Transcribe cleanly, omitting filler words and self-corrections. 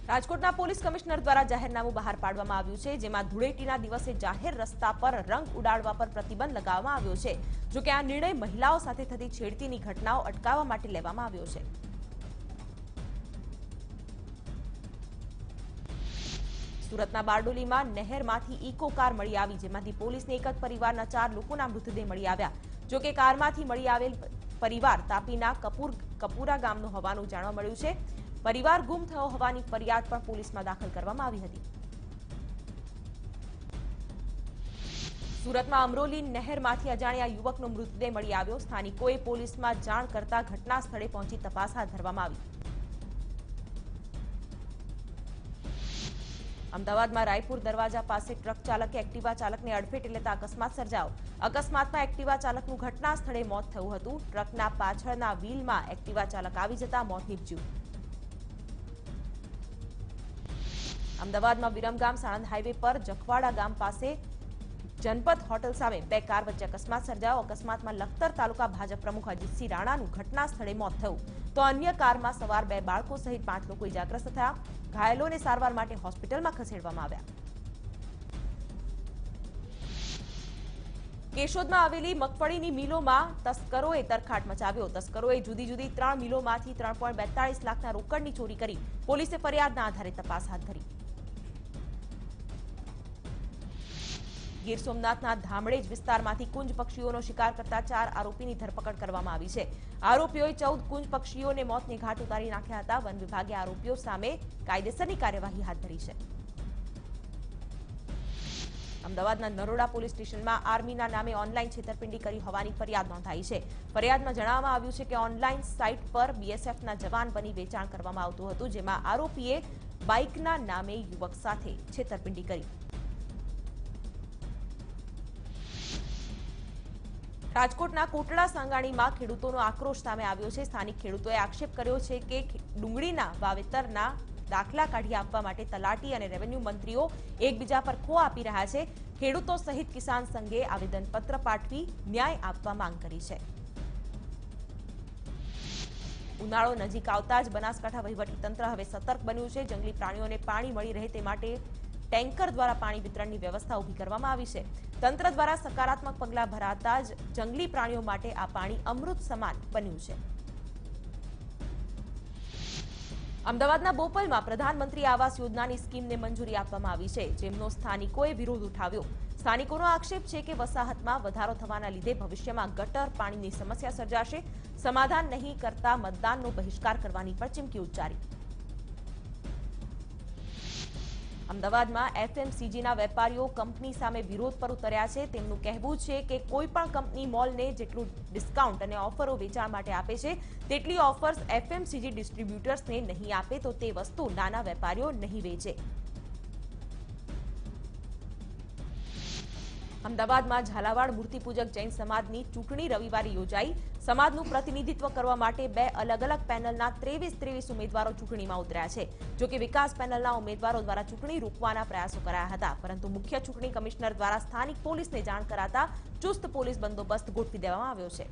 રાજકોટના police commissioner દ્વારા જાહેરનામું બહાર પાડવામાં આવ્યું છે, જેમાં ધૂળેટીના દિવસે જાહેર રસ્તા પર રંગ ઉડાડવા પર પ્રતિબંધ લગાવવામાં આવ્યો છે। જો કે આ નિર્ણય મહિલાઓ સાથે થતી છેડતીની ઘટનાઓ અટકાવવા માટે લેવામાં આવ્યો છે। સુરતના બારડોલીમાં નહેરમાંથી ઇકો કાર મળી આવી, જેમાંથી પોલીસને એક જ પરિવારના 4 લોકોના મૃતદેહ મળી આવ્યા। જો કે કારમાંથી મળી આવેલ પરિવાર તાપીના કપૂરા ગામનો હોવાનું જાણવા મળ્યું છે। પરિવાર ગુમ થયો હોવાની ફરિયાદ પણ પોલીસમાં દાખલ કરવામાં આવી હતી। સુરતમાં અમરોલી નહેરમાંથી અજાણ્યા યુવકનો મૃતદેહ મળી આવ્યો। સ્થાનિકોએ પોલીસમાં જાણ કરતા ઘટના સ્થળે પહોંચી તપાસ હાથ ધરવામાં આવી। અમદાવાદમાં રાયપુર દરવાજા પાસે ટ્રક ચાલકે એક્ટિવા ચાલકને અડફેટે લેતા અકસ્માત સર્જાયો। અકસ્માતમાં એક્ટિવા ચાલકનું ઘટના સ્થળે મોત થયું હતું। ટ્રકના પાછળના વ્હીલમાં એક્ટિવા ચાલક આવી જતા મોત નીપજ્યું। અમદાવાદમાં વિરમગામ સાણંદ હાઈવે પર જખવાડા ગામ પાસે જનપથ હોટલ સામે 2 કાર વચ્ચે અકસ્માત સર્જાયો। અકસ્માતમાં લખતર તાલુકા ભાજપ પ્રમુખ અજીતસિંહ રાણાનું ઘટના સ્થળે મોત થયું, તો અન્ય કારમાં સવાર 2 બાળકો સહિત 5 લોકો ઇજાગ્રસ્ત થયા। ઘાયલોને સારવાર માટે હોસ્પિટલમાં ખસેડવામાં આવ્યા। કેશોદમાં આવેલી મગફળીની મિલોમાં તસ્કરોએ તરખાટ મચાવ્યો। તસ્કરોએ જુદી જુદી 3 મિલોમાંથી 3.42 લાખના રોકડની ચોરી કરી। પોલીસે ફરિયાદના આધારે તપાસ હાથ ધરી। ગીર સોમનાથના ધામડેજ વિસ્તારમાંથી કુંજ પક્ષીઓનો શિકાર કરતા 4 આરોપીની ધરપકડ કરવામાં આવી છે। આરોપીઓએ 14 કુંજ પક્ષીઓને મોતને ઘાટ ઉતારી નાખ્યા હતા। વન વિભાગે આરોપીઓ સામે કાયદેસરની કાર્યવાહી હાથ ધરી છે। અમદાવાદના નરોડા પોલીસ સ્ટેશનમાં આર્મીના નામે ઓનલાઈન છેતરપિંડી કરી હોવાની ફરિયાદ નોંધાઈ છે। ફરિયાદમાં જણાવવામાં આવ્યું છે કે ઓનલાઈન સાઇટ પર બીએસએફના જવાન બની વેચાણ કરવામાં આવતું હતું, જેમાં આરોપીએ બાઇકના નામે યુવક સાથે છેતરપિંડી કરી। રાજકોટના કોટડા સાંગાણીમાં ખેડૂતોનો આક્રોશ સામે આવ્યો છે। સ્થાનિક ખેડૂતોએ આક્ષેપ કર્યો છે કે ડુંગળીના વાવેતરના દાખલા કાઢી આપવા માટે તલાટી અને રેવન્યુ મંત્રીઓ એકબીજા પર ખો આપી રહ્યા છે। ખેડૂતો સહિત કિસાન સંઘે આવેદનપત્ર પાઠવી ન્યાય આપવા માંગ કરી છે। ઉનાળો નજીક આવતા જ બનાસકાંઠા વહીવટીતંત્ર હવે સતર્ક બન્યું છે। જંગલી પ્રાણીઓને પાણી મળી રહે તે માટે ટેન્કર દ્વારા પાણી વિતરણની વ્યવસ્થા ઊભી કરવામાં આવી છે। તંત્ર દ્વારા સકારાત્મક પગલાં ભરાતા જ જંગલી પ્રાણીઓ માટે આ પાણી અમૃત સમાન બન્યું છે। અમદાવાદના બોપલમાં પ્રધાનમંત્રી આવાસ યોજનાની સ્કીમને મંજૂરી આપવામાં આવી છે, જેમનો સ્થાનિકોએ વિરોધ ઉઠાવ્યો। સ્થાનિકોનો આક્ષેપ છે કે વસાહતમાં વધારો થવાના લીધે ભવિષ્યમાં ગટર પાણીની સમસ્યા સર્જાશે। સમાધાન નહીં કરતા મતદાનનો બહિષ્કાર કરવાની પણ ચીમકી ઉચ્ચારી। અમદાવાદમાં એફએમસીજીના વેપારીઓ કંપની સામે વિરોધ પર ઉતર્યા છે। તેમનું કહેવું છે કે કોઈ પણ કંપની મોલને જેટલું ડિસ્કાઉન્ટ અને ઓફરો વેચાણ માટે આપે છે, તેટલી ઓફર્સ એફએમસીજી ડિસ્ટ્રીબ્યુટર્સને નહીં આપે તો તે વસ્તુ નાના વેપારીઓ નહીં વેચે। અમદાવાદમાં ઝાલાવાડ મૂર્તિપૂજક જૈન સમાજની ચૂંટણી રવિવારે યોજાઈ। સમાજનું પ્રતિનિધિત્વ કરવા માટે 2 અલગ અલગ પેનલના 23 ઉમેદવારો ચૂંટણીમાં ઉતર્યા છે। જો કે વિકાસ પેનલના ઉમેદવારો દ્વારા ચૂંટણી રોકવાના પ્રયાસો કરાયા હતા, પરંતુ મુખ્ય ચૂંટણી કમિશનર દ્વારા સ્થાનિક પોલીસને જાણ કરાતા ચુસ્ત પોલીસ બંદોબસ્ત ગોઠવી દેવામાં આવ્યો છે।